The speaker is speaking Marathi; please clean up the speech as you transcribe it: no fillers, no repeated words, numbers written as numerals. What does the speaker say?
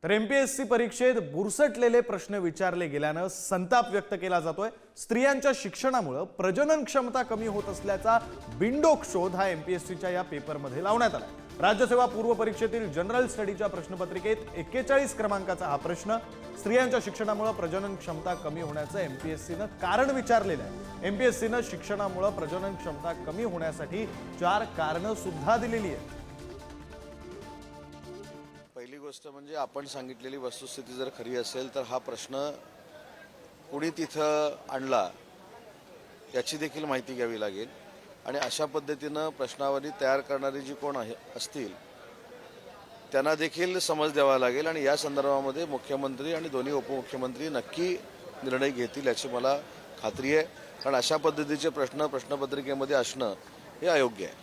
तर एमपीएससी परीक्षेत बुरसटलेले प्रश्न विचारले गेल्यानं संताप व्यक्त केला जातोय। स्त्रियांच्या शिक्षणामुळे प्रजनन क्षमता कमी होत असल्याचा बिंडोक शोध हा एमपीएससीच्या या पेपरमध्ये लावण्यात आला। राज्यसेवा पूर्व परीक्षेतील जनरल स्टडीच्या प्रश्नपत्रिकेत 41 क्रमांकाचा हा प्रश्न स्त्रियांच्या शिक्षणामुळे प्रजनन क्षमता कमी होण्याचं एमपीएससीनं कारण विचारलेलं आहे। एमपीएससीनं शिक्षणामुळे प्रजनन क्षमता कमी होण्यासाठी 4 कारणं सुद्धा दिलेली आहेत। पहिली गोष्ट म्हणजे आपण सांगितलेली वस्तुस्थिती जर खरी असेल तर हा प्रश्न कुणी तिथं आणला याची देखील माहिती घ्यावी लागेल आणि अशा पद्धतीनं प्रश्नावली तयार करणारी जी कोण असतील त्यांना देखील समज द्यावा लागेल आणि या संदर्भामध्ये मुख्यमंत्री आणि दोन्ही उपमुख्यमंत्री नक्की निर्णय घेतील याची मला खात्री आहे, कारण अशा पद्धतीचे प्रश्न प्रश्नपत्रिकेमध्ये असणं हे अयोग्य आहे।